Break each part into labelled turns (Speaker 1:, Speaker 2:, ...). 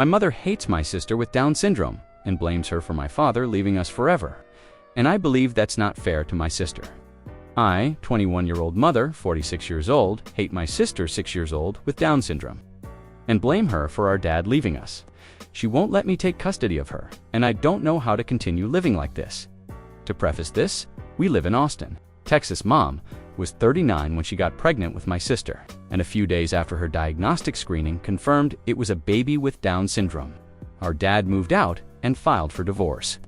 Speaker 1: My mother hates my sister with Down syndrome and blames her for my father leaving us forever. And I believe that's not fair to my sister. I, 21-year-old mother, 46 years old, hate my sister, 6 years old, with Down syndrome, and blame her for our dad leaving us. She won't let me take custody of her, and I don't know how to continue living like this. To preface this, we live in Austin, Texas. Mom was 39 when she got pregnant with my sister, and a few days after her diagnostic screening confirmed it was a baby with Down syndrome. Our dad moved out and filed for divorce.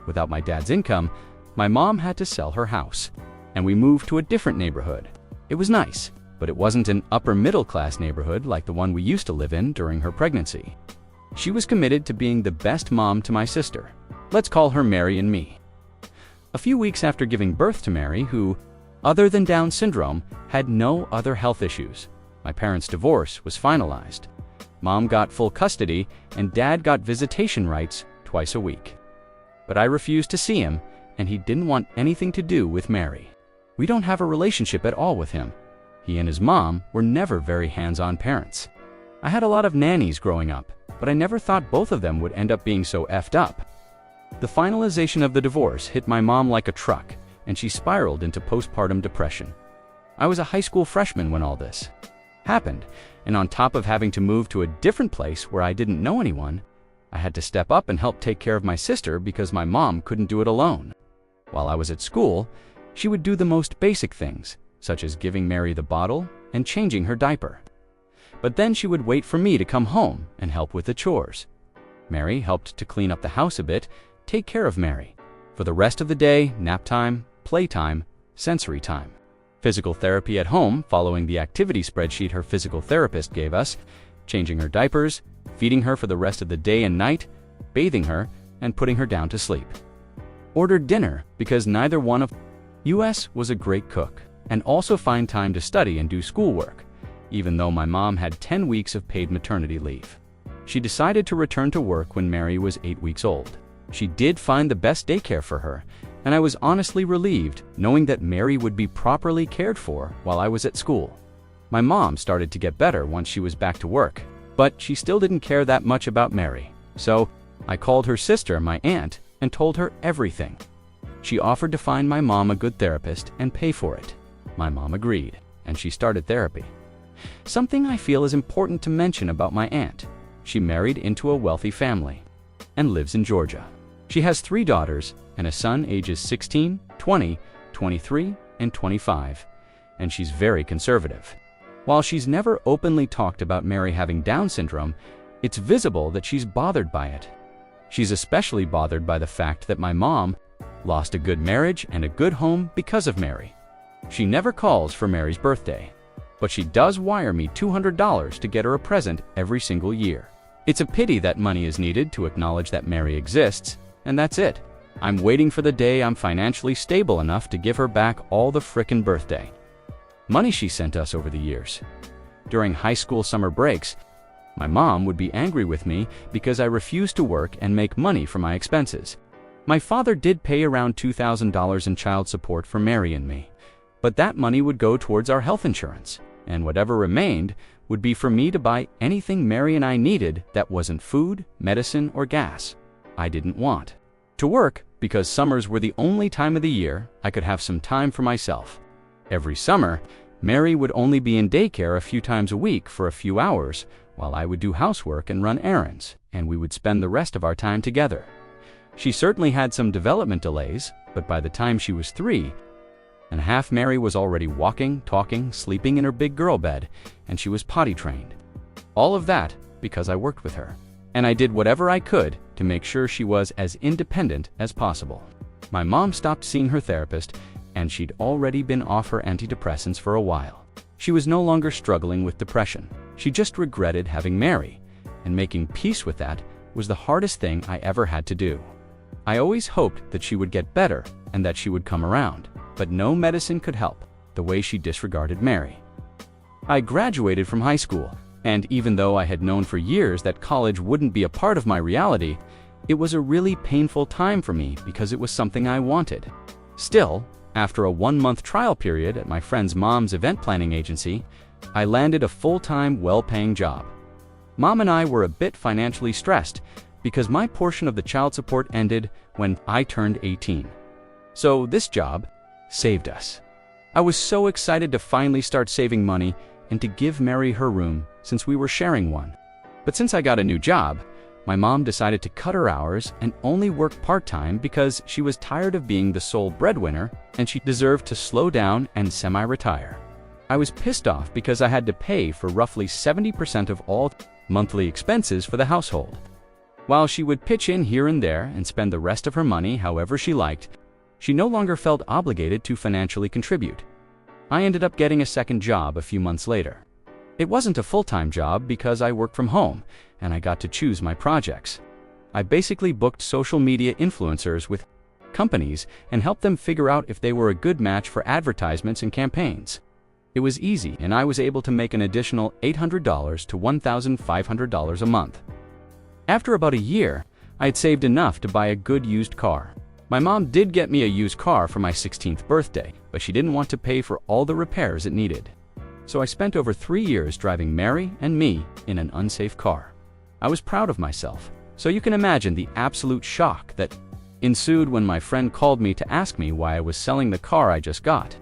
Speaker 1: Without my dad's income, my mom had to sell her house, and we moved to a different neighborhood. It was nice, but it wasn't an upper middle class neighborhood like the one we used to live in during her pregnancy. She was committed to being the best mom to my sister. Let's call her Mary and me. A few weeks after giving birth to Mary, who, other than Down syndrome, had no other health issues, my parents' divorce was finalized. Mom got full custody and Dad got visitation rights twice a week. But I refused to see him, and he didn't want anything to do with Mary. We don't have a relationship at all with him. He and his mom were never very hands-on parents. I had a lot of nannies growing up, but I never thought both of them would end up being so effed up. The finalization of the divorce hit my mom like a truck, and she spiraled into postpartum depression. I was a high school freshman when all this happened, and on top of having to move to a different place where I didn't know anyone, I had to step up and help take care of my sister because my mom couldn't do it alone. While I was at school, she would do the most basic things, such as giving Mary the bottle and changing her diaper. But then she would wait for me to come home and help with the chores. Mary helped to clean up the house a bit, take care of Mary. For the rest of the day, nap time, playtime, sensory time. Physical therapy at home following the activity spreadsheet her physical therapist gave us, changing her diapers, feeding her for the rest of the day and night, bathing her, and putting her down to sleep. Ordered dinner because neither one of us was a great cook, and also find time to study and do schoolwork, even though my mom had 10 weeks of paid maternity leave. She decided to return to work when Mary was 8 weeks old. She did find the best daycare for her, and I was honestly relieved knowing that Mary would be properly cared for while I was at school. My mom started to get better once she was back to work, but she still didn't care that much about Mary. So I called her sister, my aunt, and told her everything. She offered to find my mom a good therapist and pay for it. My mom agreed, and she started therapy. Something I feel is important to mention about my aunt: she married into a wealthy family and lives in Georgia. She has 3 daughters and a son ages 16, 20, 23, and 25, and she's very conservative. While she's never openly talked about Mary having Down syndrome, it's visible that she's bothered by it. She's especially bothered by the fact that my mom lost a good marriage and a good home because of Mary. She never calls for Mary's birthday, but she does wire me $200 to get her a present every single year. It's a pity that money is needed to acknowledge that Mary exists, and that's it. I'm waiting for the day I'm financially stable enough to give her back all the frickin' birthday money she sent us over the years. During high school summer breaks, my mom would be angry with me because I refused to work and make money for my expenses. My father did pay around $2,000 in child support for Mary and me, but that money would go towards our health insurance, and whatever remained would be for me to buy anything Mary and I needed that wasn't food, medicine, or gas. I didn't want to work because summers were the only time of the year I could have some time for myself. Every summer, Mary would only be in daycare a few times a week for a few hours, while I would do housework and run errands, and we would spend the rest of our time together. She certainly had some development delays, but by the time she was 3.5, Mary was already walking, talking, sleeping in her big girl bed, and she was potty trained. All of that because I worked with her, and I did whatever I could to make sure she was as independent as possible. My mom stopped seeing her therapist, and she'd already been off her antidepressants for a while. She was no longer struggling with depression. She just regretted having Mary, and making peace with that was the hardest thing I ever had to do. I always hoped that she would get better and that she would come around, but no medicine could help the way she disregarded Mary. I graduated from high school, and even though I had known for years that college wouldn't be a part of my reality, it was a really painful time for me because it was something I wanted. Still, after a 1-month trial period at my friend's mom's event planning agency, I landed a full-time, well-paying job. Mom and I were a bit financially stressed because my portion of the child support ended when I turned 18. So this job saved us. I was so excited to finally start saving money and to give Mary her room since we were sharing one. But since I got a new job, my mom decided to cut her hours and only work part-time because she was tired of being the sole breadwinner and she deserved to slow down and semi-retire. I was pissed off because I had to pay for roughly 70% of all monthly expenses for the household. While she would pitch in here and there and spend the rest of her money however she liked, she no longer felt obligated to financially contribute. I ended up getting a second job a few months later. It wasn't a full-time job because I worked from home and I got to choose my projects. I basically booked social media influencers with companies and helped them figure out if they were a good match for advertisements and campaigns. It was easy and I was able to make an additional $800 to $1,500 a month. After about a year, I had saved enough to buy a good used car. My mom did get me a used car for my 16th birthday, but she didn't want to pay for all the repairs it needed. So I spent over 3 years driving Mary and me in an unsafe car. I was proud of myself, so you can imagine the absolute shock that ensued when my friend called me to ask me why I was selling the car I just got.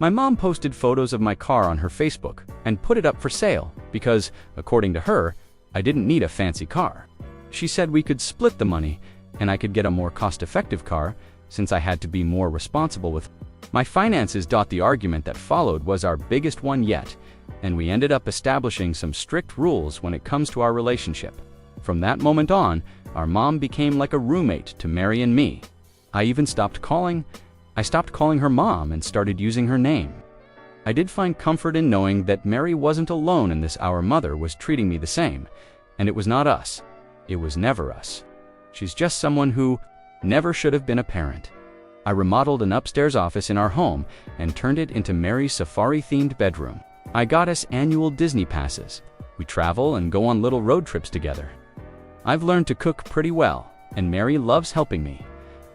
Speaker 1: My mom posted photos of my car on her Facebook and put it up for sale because, according to her, I didn't need a fancy car. She said we could split the money and I could get a more cost-effective car since I had to be more responsible with my finances. The argument that followed was our biggest one yet, and we ended up establishing some strict rules when it comes to our relationship. From that moment on, our mom became like a roommate to Mary and me. I stopped calling her mom and started using her name. I did find comfort in knowing that Mary wasn't alone in this. Our mother was treating me the same, and it was not us. It was never us. She's just someone who never should have been a parent. I remodeled an upstairs office in our home and turned it into Mary's safari-themed bedroom. I got us annual Disney passes. We travel and go on little road trips together. I've learned to cook pretty well, and Mary loves helping me.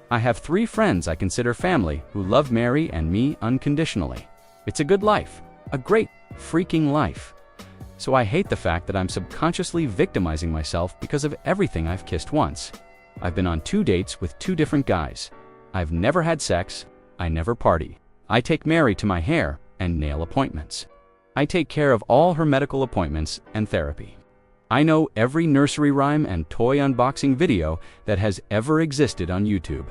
Speaker 1: I have 3 friends I consider family who love Mary and me unconditionally. It's a good life, a great freaking life. So I hate the fact that I'm subconsciously victimizing myself because of everything I've kissed once. I've been on 2 dates with 2 different guys. I've never had sex. I never party. I take Mary to my hair and nail appointments. I take care of all her medical appointments and therapy. I know every nursery rhyme and toy unboxing video that has ever existed on YouTube.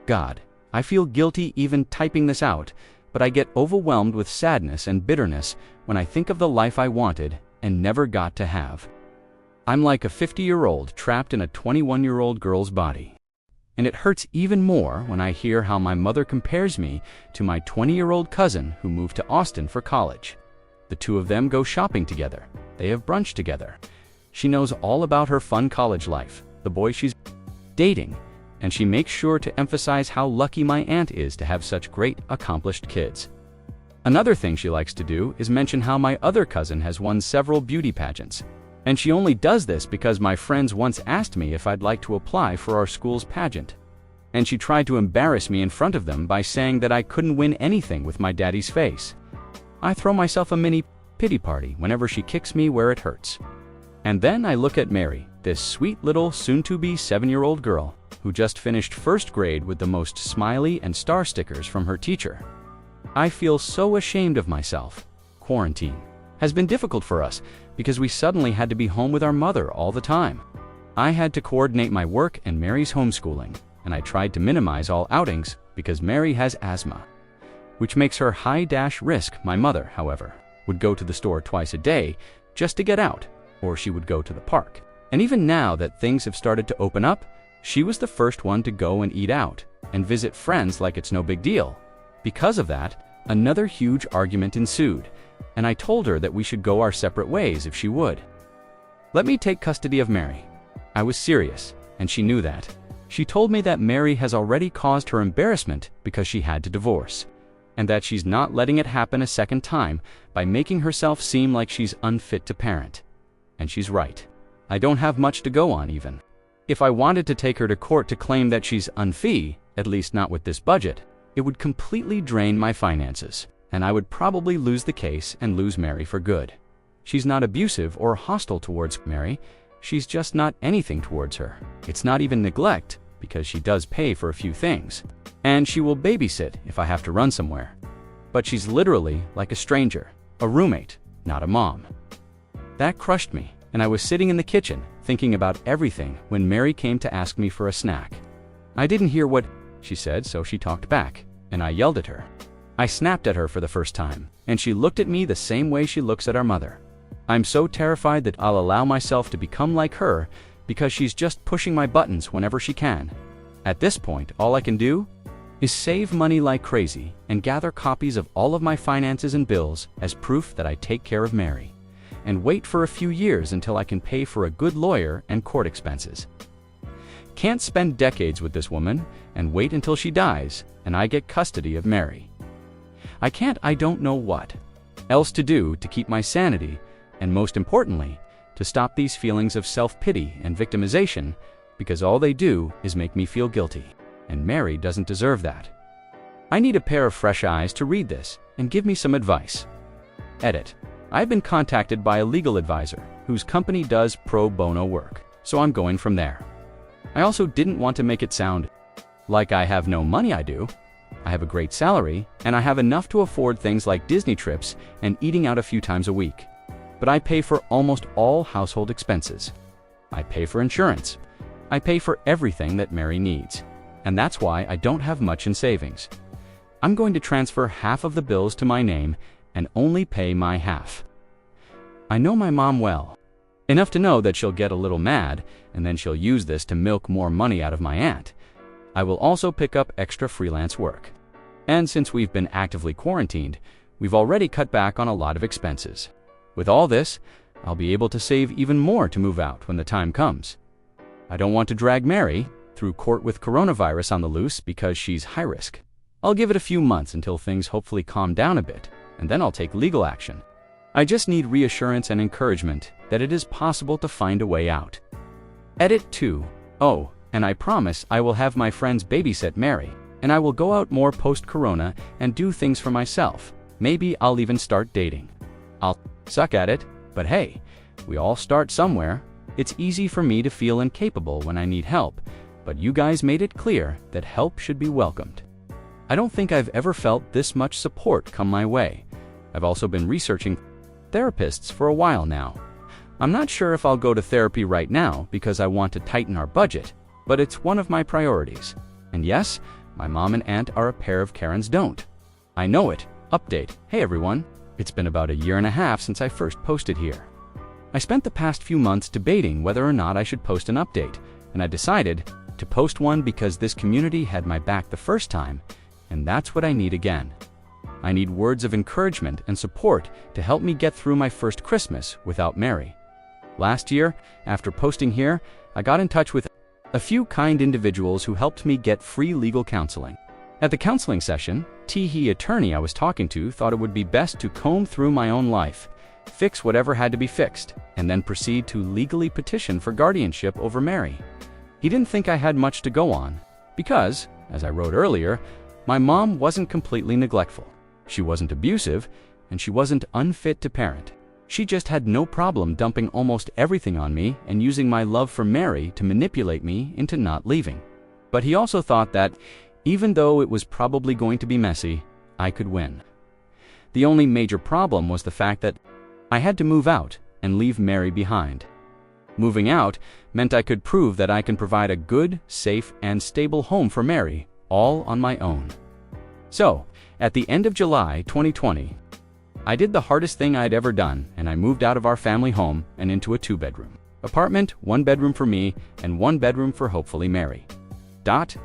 Speaker 1: God, I feel guilty even typing this out, but I get overwhelmed with sadness and bitterness when I think of the life I wanted and never got to have. I'm like a 50-year-old trapped in a 21-year-old girl's body. And it hurts even more when I hear how my mother compares me to my 20-year-old cousin who moved to Austin for college. The 2 of them go shopping together. They have brunch together. She knows all about her fun college life, the boy she's dating, and she makes sure to emphasize how lucky my aunt is to have such great, accomplished kids. Another thing she likes to do is mention how my other cousin has won several beauty pageants. And she only does this because my friends once asked me if I'd like to apply for our school's pageant. And she tried to embarrass me in front of them by saying that I couldn't win anything with my daddy's face. I throw myself a mini pity party whenever she kicks me where it hurts. And then I look at Mary, this sweet little soon-to-be 7-year-old girl who just finished 1st grade with the most smiley and star stickers from her teacher. I feel so ashamed of myself. Quarantine has been difficult for us because we suddenly had to be home with our mother all the time. I had to coordinate my work and Mary's homeschooling, and I tried to minimize all outings because Mary has asthma, which makes her high-risk. My mother, however, would go to the store twice a day just to get out, or she would go to the park. And even now that things have started to open up, she was the first one to go and eat out and visit friends like it's no big deal. Because of that, another huge argument ensued, and I told her that we should go our separate ways if she would let me take custody of Mary. I was serious, and she knew that. She told me that Mary has already caused her embarrassment because she had to divorce, and that she's not letting it happen a second time by making herself seem like she's unfit to parent. And she's right. I don't have much to go on even. If I wanted to take her to court to claim that she's unfee, at least not with this budget, it would completely drain my finances, and I would probably lose the case and lose Mary for good. She's not abusive or hostile towards Mary. She's just not anything towards her. It's not even neglect, because she does pay for a few things. And she will babysit if I have to run somewhere. But she's literally like a stranger, a roommate, not a mom. That crushed me, and I was sitting in the kitchen, thinking about everything when Mary came to ask me for a snack. I didn't hear what she said, so she talked back, and I yelled at her. I snapped at her for the first time, and she looked at me the same way she looks at our mother. I'm so terrified that I'll allow myself to become like her because she's just pushing my buttons whenever she can. At this point, all I can do is save money like crazy and gather copies of all of my finances and bills as proof that I take care of Mary, and wait for a few years until I can pay for a good lawyer and court expenses. Can't spend decades with this woman and wait until she dies and I get custody of Mary. I don't know what else to do to keep my sanity, and most importantly, to stop these feelings of self-pity and victimization, because all they do is make me feel guilty, and Mary doesn't deserve that. I need a pair of fresh eyes to read this and give me some advice. Edit. I've been contacted by a legal advisor whose company does pro bono work, so I'm going from there. I also didn't want to make it sound like I have no money. I do. I have a great salary, and I have enough to afford things like Disney trips and eating out a few times a week. But I pay for almost all household expenses. I pay for insurance. I pay for everything that Mary needs. And that's why I don't have much in savings. I'm going to transfer half of the bills to my name and only pay my half. I know my mom well, enough to know that she'll get a little mad, and then she'll use this to milk more money out of my aunt. I will also pick up extra freelance work. And since we've been actively quarantined, we've already cut back on a lot of expenses. With all this, I'll be able to save even more to move out when the time comes. I don't want to drag Mary through court with coronavirus on the loose because she's high risk. I'll give it a few months until things hopefully calm down a bit, and then I'll take legal action. I just need reassurance and encouragement that it is possible to find a way out. Edit 2. Oh, and I promise I will have my friends babysit Mary, and I will go out more post-corona and do things for myself. Maybe I'll even start dating. I'll suck at it, but hey, we all start somewhere. It's easy for me to feel incapable when I need help, but you guys made it clear that help should be welcomed. I don't think I've ever felt this much support come my way. I've also been researching therapists for a while now. I'm not sure if I'll go to therapy right now because I want to tighten our budget, but it's one of my priorities. And yes, my mom and aunt are a pair of Karens. Don't I know it? Update. Hey everyone. It's been about a year and a half since I first posted here. I spent the past few months debating whether or not I should post an update, and I decided to post one because this community had my back the first time, and that's what I need again. I need words of encouragement and support to help me get through my first Christmas without Mary. Last year, after posting here, I got in touch with a few kind individuals who helped me get free legal counseling. At the counseling session, the attorney I was talking to thought it would be best to comb through my own life, fix whatever had to be fixed, and then proceed to legally petition for guardianship over Mary. He didn't think I had much to go on, because, as I wrote earlier, my mom wasn't completely neglectful. She wasn't abusive, and she wasn't unfit to parent. She just had no problem dumping almost everything on me and using my love for Mary to manipulate me into not leaving. But he also thought that, even though it was probably going to be messy, I could win. The only major problem was the fact that I had to move out and leave Mary behind. Moving out meant I could prove that I can provide a good, safe, and stable home for Mary, all on my own. So, at the end of July 2020, I did the hardest thing I'd ever done, and I moved out of our family home and into a 2-bedroom apartment, 1 bedroom for me, and 1 bedroom for hopefully Mary.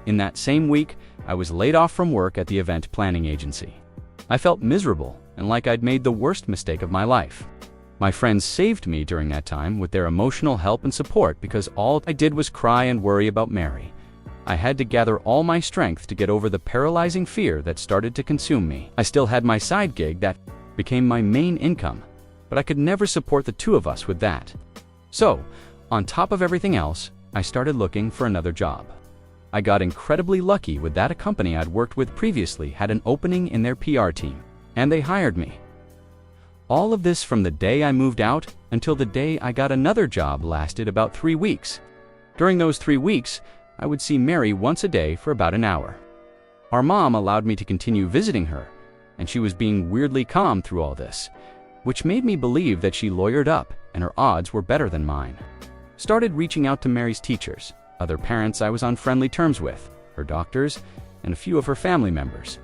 Speaker 1: In that same week, I was laid off from work at the event planning agency. I felt miserable and like I'd made the worst mistake of my life. My friends saved me during that time with their emotional help and support because all I did was cry and worry about Mary. I had to gather all my strength to get over the paralyzing fear that started to consume me. I still had my side gig that became my main income, but I could never support the two of us with that. So, on top of everything else, I started looking for another job. I got incredibly lucky with that. A company I'd worked with previously had an opening in their PR team, and they hired me. All of this from the day I moved out until the day I got another job lasted about 3 weeks. During those 3 weeks, I would see Mary once a day for about an hour. Our mom allowed me to continue visiting her, and she was being weirdly calm through all this, which made me believe that she lawyered up and her odds were better than mine. Started reaching out to Mary's teachers, other parents I was on friendly terms with, her doctors, and a few of her family members.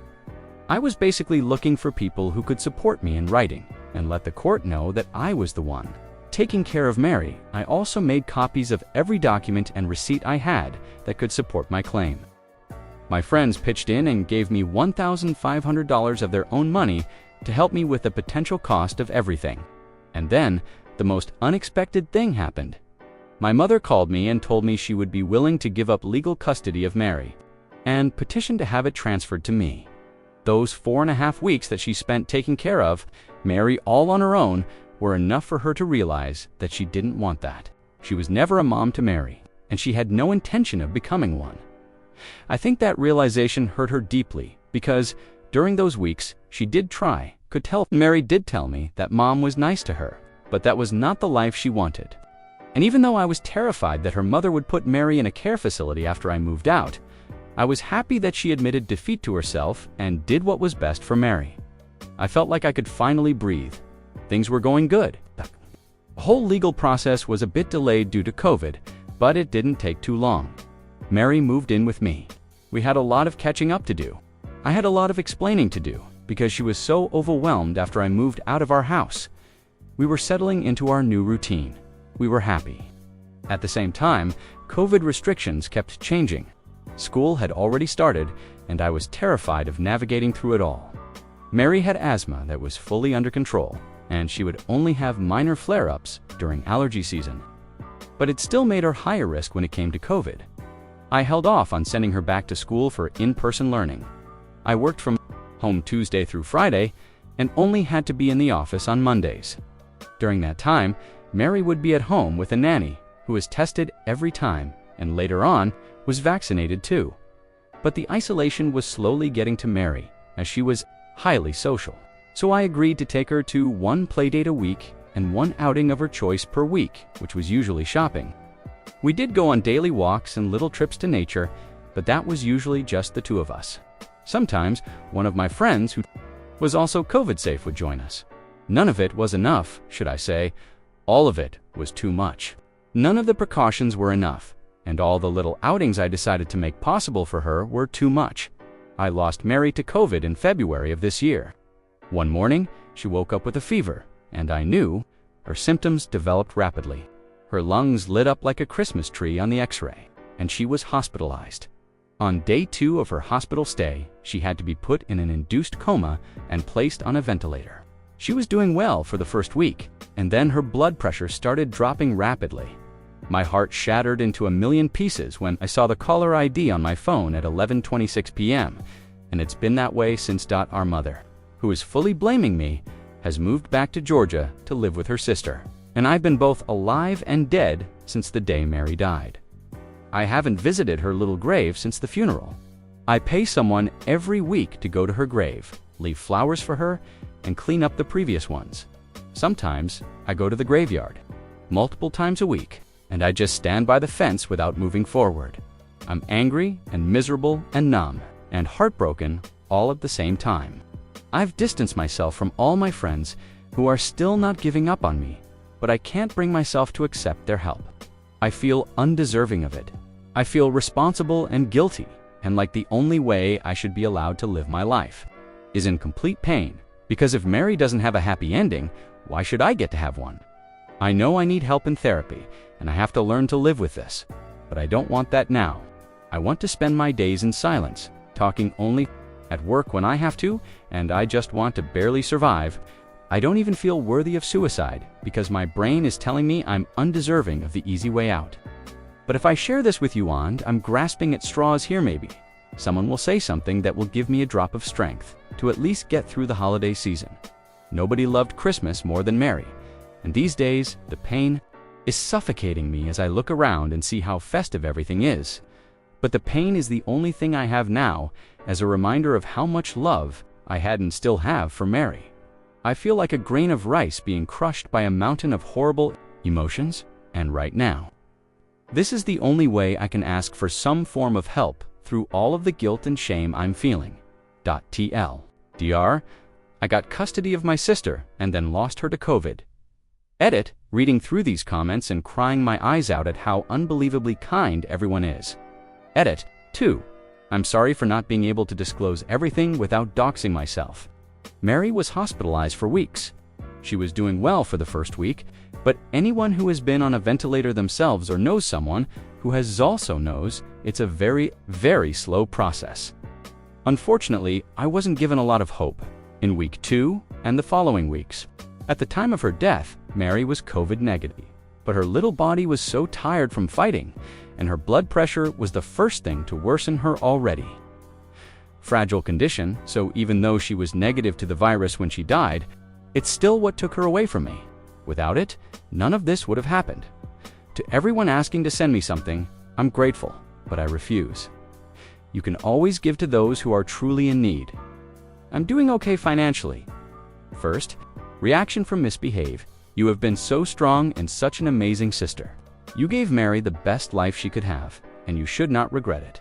Speaker 1: I was basically looking for people who could support me in writing and let the court know that I was the one. Taking care of Mary, I also made copies of every document and receipt I had that could support my claim. My friends pitched in and gave me $1,500 of their own money to help me with the potential cost of everything. And then, the most unexpected thing happened. My mother called me and told me she would be willing to give up legal custody of Mary and petitioned to have it transferred to me. Those 4.5 weeks that she spent taking care of Mary all on her own were enough for her to realize that she didn't want that. She was never a mom to Mary, and she had no intention of becoming one. I think that realization hurt her deeply because during those weeks she did try, Mary did tell me that mom was nice to her, but that was not the life she wanted. And even though I was terrified that her mother would put Mary in a care facility after I moved out, I was happy that she admitted defeat to herself and did what was best for Mary. I felt like I could finally breathe. Things were going good. The whole legal process was a bit delayed due to COVID, but it didn't take too long. Mary moved in with me. We had a lot of catching up to do. I had a lot of explaining to do because she was so overwhelmed after I moved out of our house. We were settling into our new routine. We were happy. At the same time, COVID restrictions kept changing. School had already started, and I was terrified of navigating through it all. Mary had asthma that was fully under control, and she would only have minor flare-ups during allergy season. But it still made her higher risk when it came to COVID. I held off on sending her back to school for in-person learning. I worked from home Tuesday through Friday and only had to be in the office on Mondays. During that time, Mary would be at home with a nanny who was tested every time and later on was vaccinated too. But the isolation was slowly getting to Mary as she was highly social. So I agreed to take her to 1 playdate a week and 1 outing of her choice per week, which was usually shopping. We did go on daily walks and little trips to nature, but that was usually just the 2 of us. Sometimes one of my friends who was also COVID safe would join us. None of it was enough, should I say. All of it was too much. None of the precautions were enough, and all the little outings I decided to make possible for her were too much. I lost Mary to COVID in February of this year. One morning, she woke up with a fever, and I knew her symptoms developed rapidly. Her lungs lit up like a Christmas tree on the X-ray, and she was hospitalized. On day 2 of her hospital stay, she had to be put in an induced coma and placed on a ventilator. She was doing well for the first week, and then her blood pressure started dropping rapidly. My heart shattered into a million pieces when I saw the caller ID on my phone at 11:26 p.m., and it's been that way since. Our mother, who is fully blaming me, has moved back to Georgia to live with her sister, and I've been both alive and dead since the day Mary died. I haven't visited her little grave since the funeral. I pay someone every week to go to her grave, leave flowers for her, and clean up the previous ones. Sometimes I go to the graveyard, multiple times a week, and I just stand by the fence without moving forward. I'm angry and miserable and numb and heartbroken all at the same time. I've distanced myself from all my friends who are still not giving up on me, but I can't bring myself to accept their help. I feel undeserving of it. I feel responsible and guilty, and like the only way I should be allowed to live my life is in complete pain, because if Mary doesn't have a happy ending, why should I get to have one? I know I need help in therapy, and I have to learn to live with this, but I don't want that now. I want to spend my days in silence, talking only at work when I have to, and I just want to barely survive. I don't even feel worthy of suicide because my brain is telling me I'm undeserving of the easy way out. But if I share this with you, I'm grasping at straws here maybe. Someone will say something that will give me a drop of strength to at least get through the holiday season. Nobody loved Christmas more than Mary, and these days the pain is suffocating me as I look around and see how festive everything is. But the pain is the only thing I have now as a reminder of how much love I had and still have for Mary. I feel like a grain of rice being crushed by a mountain of horrible emotions, and right now. This is the only way I can ask for some form of help through all of the guilt and shame I'm feeling. TL. DR. I got custody of my sister and then lost her to COVID. Edit. Reading through these comments and crying my eyes out at how unbelievably kind everyone is. Edit. 2. I'm sorry for not being able to disclose everything without doxing myself. Mary was hospitalized for weeks. She was doing well for the first week, but anyone who has been on a ventilator themselves or knows someone who has also knows it's a very, very slow process. Unfortunately, I wasn't given a lot of hope in week 2 and the following weeks. At the time of her death, Mary was COVID negative, but her little body was so tired from fighting, and her blood pressure was the first thing to worsen her already fragile condition, so even though she was negative to the virus when she died, it's still what took her away from me. Without it, none of this would have happened. To everyone asking to send me something, I'm grateful, but I refuse. You can always give to those who are truly in need. I'm doing okay financially. First, reaction from Misbehave. You have been so strong and such an amazing sister. You gave Mary the best life she could have, and you should not regret it.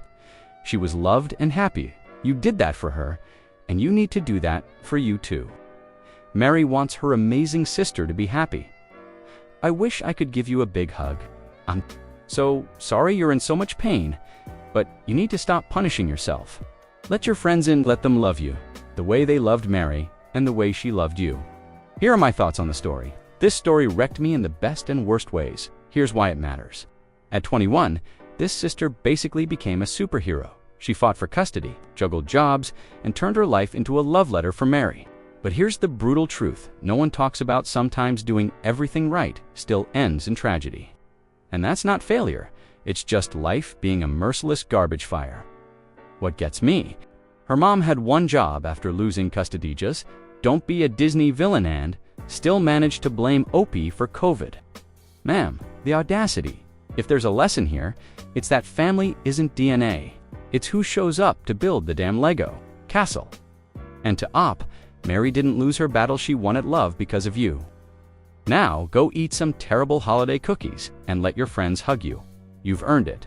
Speaker 1: She was loved and happy. You did that for her, and you need to do that for you too. Mary wants her amazing sister to be happy. I wish I could give you a big hug. I'm so sorry you're in so much pain, but you need to stop punishing yourself. Let your friends in, let them love you, the way they loved Mary and the way she loved you. Here are my thoughts on the story. This story wrecked me in the best and worst ways. Here's why it matters. At 21, this sister basically became a superhero. She fought for custody, juggled jobs, and turned her life into a love letter for Mary. But here's the brutal truth. No one talks about sometimes doing everything right still ends in tragedy. And that's not failure. It's just life being a merciless garbage fire. What gets me? Her mom had one job after losing custody. Just don't be a Disney villain and still managed to blame Opie for COVID. Ma'am, the audacity. If there's a lesson here, it's that family isn't DNA. It's who shows up to build the damn Lego castle. And to Op, Mary didn't lose her battle, she won at love because of you. Now, go eat some terrible holiday cookies and let your friends hug you. You've earned it.